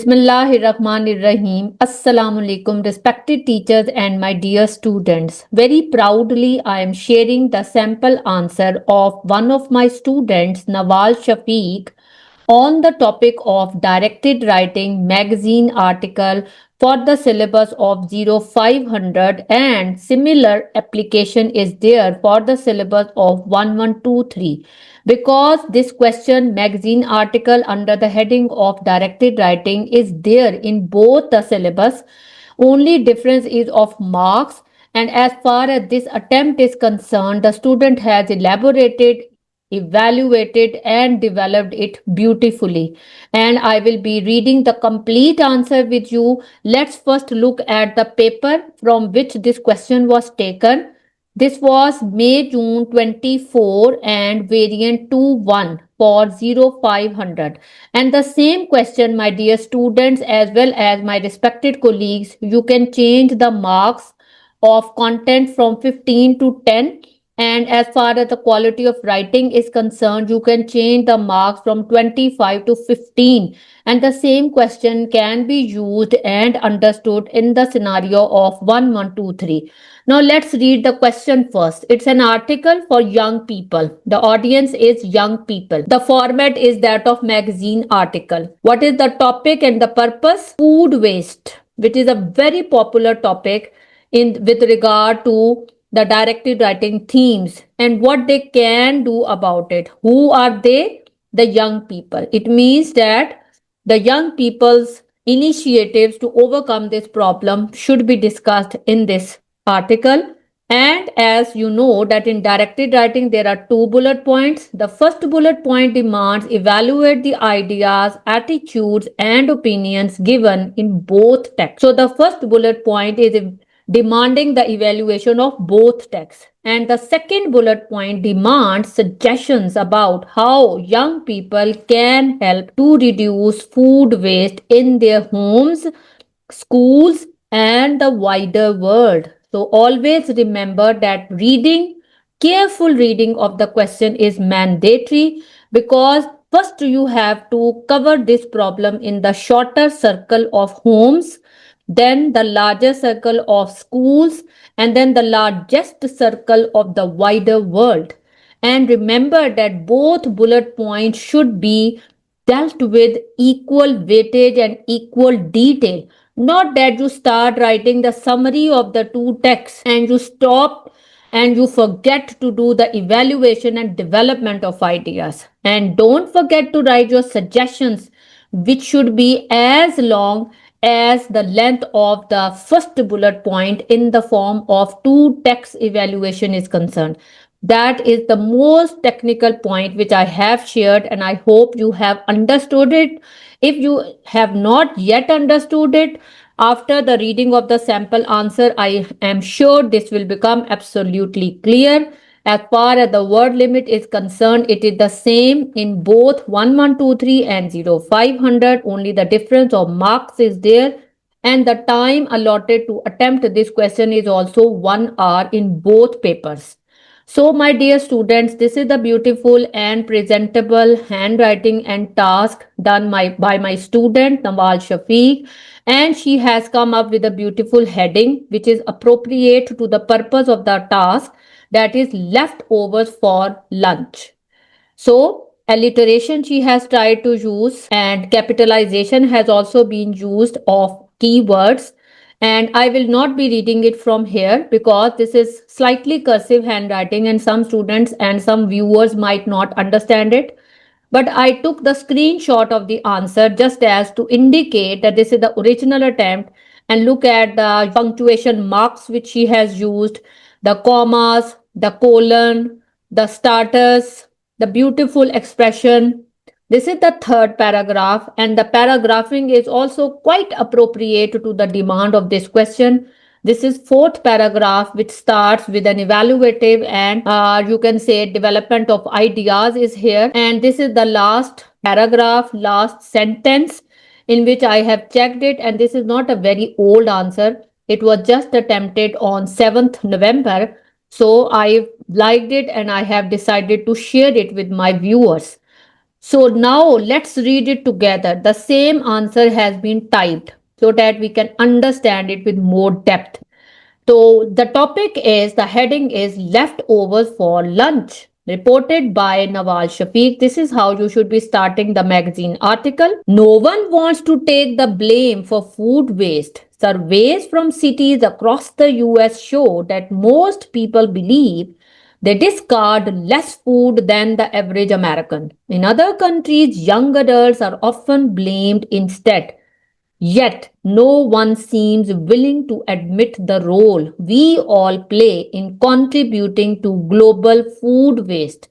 Bismillahirrahmanirrahim. Assalamu alaikum, respected teachers and my dear students. Very proudly, I am sharing the sample answer of one of my students, Nawal Shafiq, on the topic of directed writing magazine article for the syllabus of 0500, and similar application is there for the syllabus of 1123, because this question magazine article under the heading of directed writing is there in both the syllabus. Only difference is of marks, and as far as this attempt is concerned, the student has elaborated, evaluated and developed it beautifully, and I will be reading the complete answer with you. Let's first look at the paper from which this question was taken. This was May June 24 and variant 2-1 for 0500. And the same question, my dear students, as well as my respected colleagues, you can change the marks of content from 15 to 10. And as far as the quality of writing is concerned, you can change the marks from 25 to 15. And the same question can be used and understood in the scenario of 1123. Now let's read the question first. It's an article for young people. The audience is young people. The format is that of magazine article. What is the topic and the purpose? Food waste, which is a very popular topic in with regard to the directed writing themes and what they can do about it. Who are they? The young people. It means that the young people's initiatives to overcome this problem should be discussed in this article. And as you know that in directed writing there are two bullet points. The first bullet point demands evaluate the ideas, attitudes and opinions given in both texts. So the first bullet point is demanding the evaluation of both texts. And the second bullet point demands suggestions about how young people can help to reduce food waste in their homes, schools, and the wider world. So always remember that careful reading of the question is mandatory, because first you have to cover this problem in the shorter circle of homes, then the larger circle of schools, and then the largest circle of the wider world. And remember that both bullet points should be dealt with equal weightage and equal detail. Not that you start writing the summary of the two texts and you stop and you forget to do the evaluation and development of ideas. And don't forget to write your suggestions, which should be as long as the length of the first bullet point in the form of two text evaluation is concerned. That is the most technical point which I have shared, and I hope you have understood it. If you have not yet understood it, after the reading of the sample answer, I am sure this will become absolutely clear. As far as the word limit is concerned, it is the same in both 1123 and 0500. Only the difference of marks is there. And the time allotted to attempt this question is also 1 hour in both papers. So, my dear students, this is the beautiful and presentable handwriting and task done by my student Nawal Shafiq, and she has come up with a beautiful heading which is appropriate to the purpose of the task, that is leftovers for lunch. So, alliteration she has tried to use, and capitalization has also been used of keywords. And I will not be reading it from here because this is slightly cursive handwriting and some students and some viewers might not understand it. But I took the screenshot of the answer just as to indicate that this is the original attempt, and look at the punctuation marks which she has used, the commas, the colon, the starters, the beautiful expression. This is the third paragraph, and the paragraphing is also quite appropriate to the demand of this question. This is fourth paragraph, which starts with an evaluative and you can say development of ideas is here. And this is the last paragraph, last sentence in which I have checked it. And this is not a very old answer. It was just attempted on 7th November. So I liked it and I have decided to share it with my viewers. So now let's read it together. The same answer has been typed so that we can understand it with more depth. So the topic is, the heading is leftovers for lunch. Reported by Nawal Shafiq. This is how you should be starting the magazine article. No one wants to take the blame for food waste. Surveys from cities across the US show that most people believe they discard less food than the average American. In other countries, young adults are often blamed instead. Yet, no one seems willing to admit the role we all play in contributing to global food waste.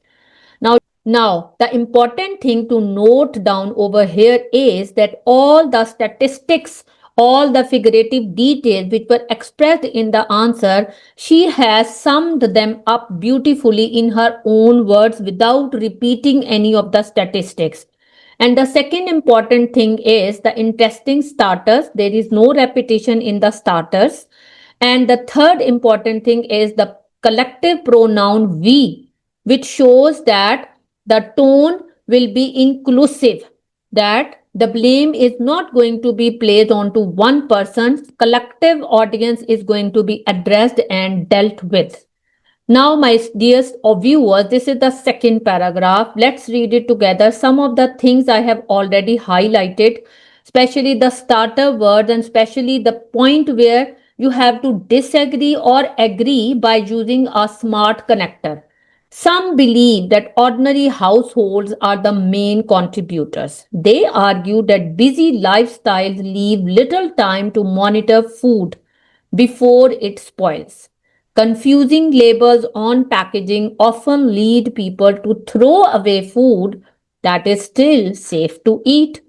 Now, the important thing to note down over here is that all the statistics, all the figurative details which were expressed in the answer, she has summed them up beautifully in her own words without repeating any of the statistics. And the second important thing is the interesting starters. There is no repetition in the starters. And the third important thing is the collective pronoun we, which shows that the tone will be inclusive, that the blame is not going to be placed onto one person. Collective audience is going to be addressed and dealt with. Now, my dearest viewers, this is the second paragraph. Let's read it together. Some of the things I have already highlighted, especially the starter words and especially the point where you have to disagree or agree by using a smart connector. Some believe that ordinary households are the main contributors. They argue that busy lifestyles leave little time to monitor food before it spoils. Confusing labels on packaging often lead people to throw away food that is still safe to eat.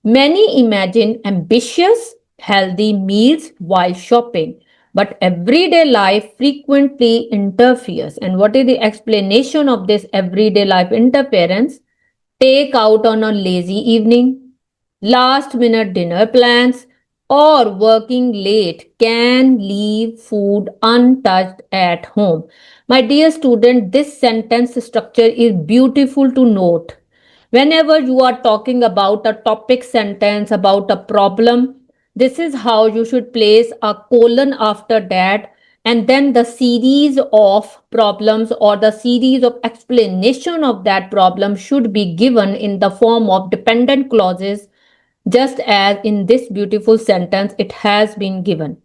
Many imagine ambitious, healthy meals while shopping, but everyday life frequently interferes. And what is the explanation of this everyday life interference? Take out on a lazy evening, last minute dinner plans, or working late can leave food untouched at home. My dear student, this sentence structure is beautiful to note. Whenever you are talking about a topic sentence, about a problem, this is how you should place a colon after that, and then the series of problems or the series of explanation of that problem should be given in the form of dependent clauses, just as in this beautiful sentence it has been given.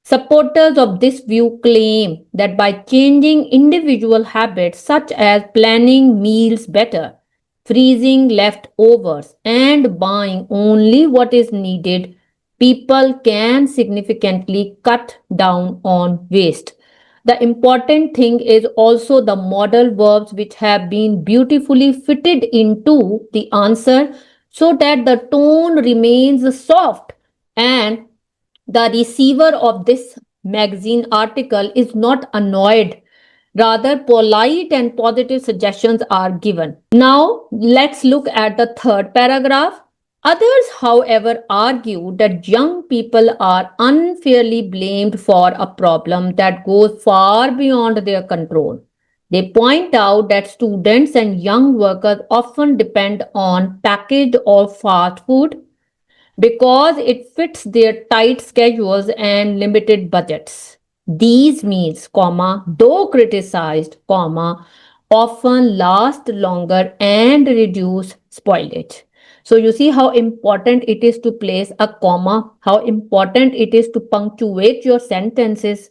Supporters of this view claim that by changing individual habits such as planning meals better, freezing leftovers, and buying only what is needed, people can significantly cut down on waste. The important thing is also the modal verbs which have been beautifully fitted into the answer so that the tone remains soft and the receiver of this magazine article is not annoyed. Rather, polite and positive suggestions are given. Now, let's look at the third paragraph. Others, however, argue that young people are unfairly blamed for a problem that goes far beyond their control. They point out that students and young workers often depend on packaged or fast food because it fits their tight schedules and limited budgets. These meals, though criticized, often last longer and reduce spoilage. So you see how important it is to place a comma, how important it is to punctuate your sentences.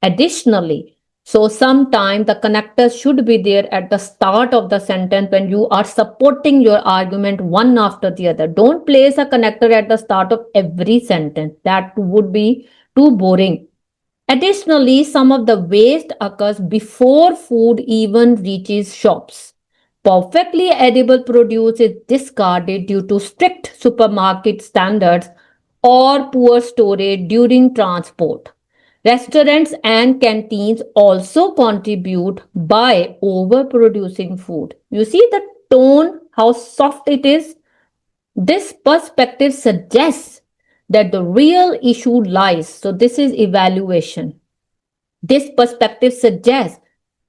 Additionally, so sometimes the connectors should be there at the start of the sentence when you are supporting your argument one after the other. Don't place a connector at the start of every sentence. That would be too boring. Additionally, some of the waste occurs before food even reaches shops. Perfectly edible produce is discarded due to strict supermarket standards or poor storage during transport. Restaurants and canteens also contribute by overproducing food. You see the tone, how soft it is? This perspective suggests that the real issue lies. So, this is evaluation. This perspective suggests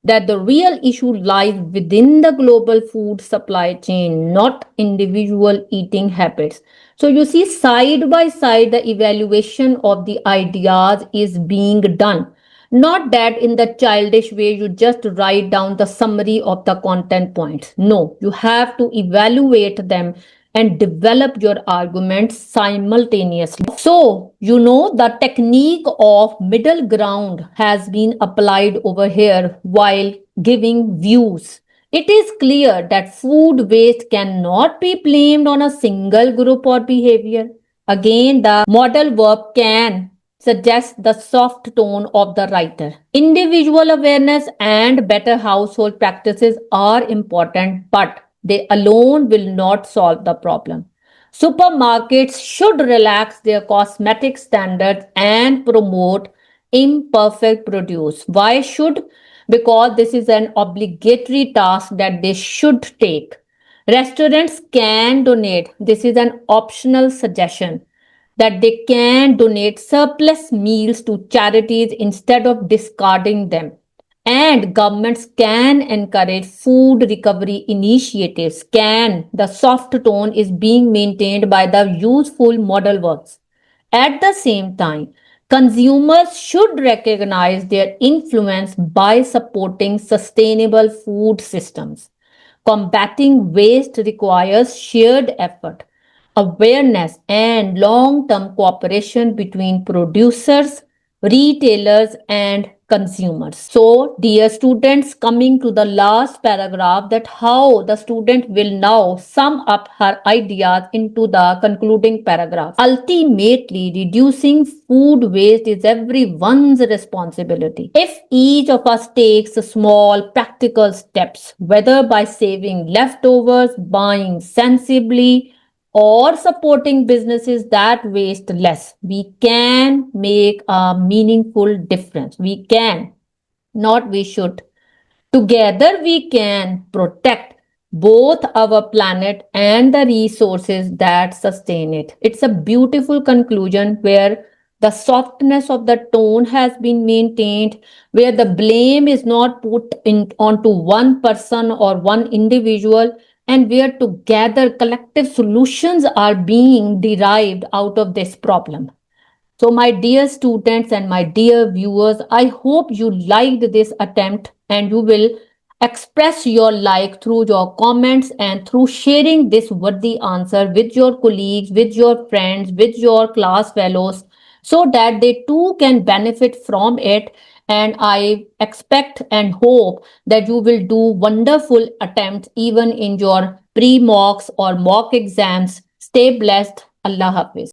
that the real issue lies within the global food supply chain, not individual eating habits. So you see, side by side, the evaluation of the ideas is being done. Not that in the childish way you just write down the summary of the content points. No, you have to evaluate them and develop your arguments simultaneously. So, the technique of middle ground has been applied over here while giving views. It is clear that food waste cannot be blamed on a single group or behavior. Again, the modal verb can suggests the soft tone of the writer. Individual awareness and better household practices are important, but they alone will not solve the problem. Supermarkets should relax their cosmetic standards and promote imperfect produce. Why should? Because this is an obligatory task that they should take. Restaurants can donate. This is an optional suggestion that they can donate surplus meals to charities instead of discarding them. And governments can encourage food recovery initiatives. Can the soft tone is being maintained by the useful model works. At the same time, consumers should recognize their influence by supporting sustainable food systems. Combating waste requires shared effort, awareness, and long term cooperation between producers, retailers, and consumers. So, dear students, coming to the last paragraph, that how the student will now sum up her ideas into the concluding paragraph. Ultimately, reducing food waste is everyone's responsibility. If each of us takes small practical steps, whether by saving leftovers, buying sensibly, or supporting businesses that waste less, we can make a meaningful difference. We can, not we should. Together, we can protect both our planet and the resources that sustain it. It's a beautiful conclusion where the softness of the tone has been maintained, where the blame is not put onto one person or one individual, and where together collective solutions are being derived out of this problem. So, my dear students and my dear viewers, I hope you liked this attempt and you will express your like through your comments and through sharing this worthy answer with your colleagues, with your friends, with your class fellows, so that they too can benefit from it. And I expect and hope that you will do wonderful attempts even in your pre mocks or mock exams. Stay blessed. Allah Hafiz.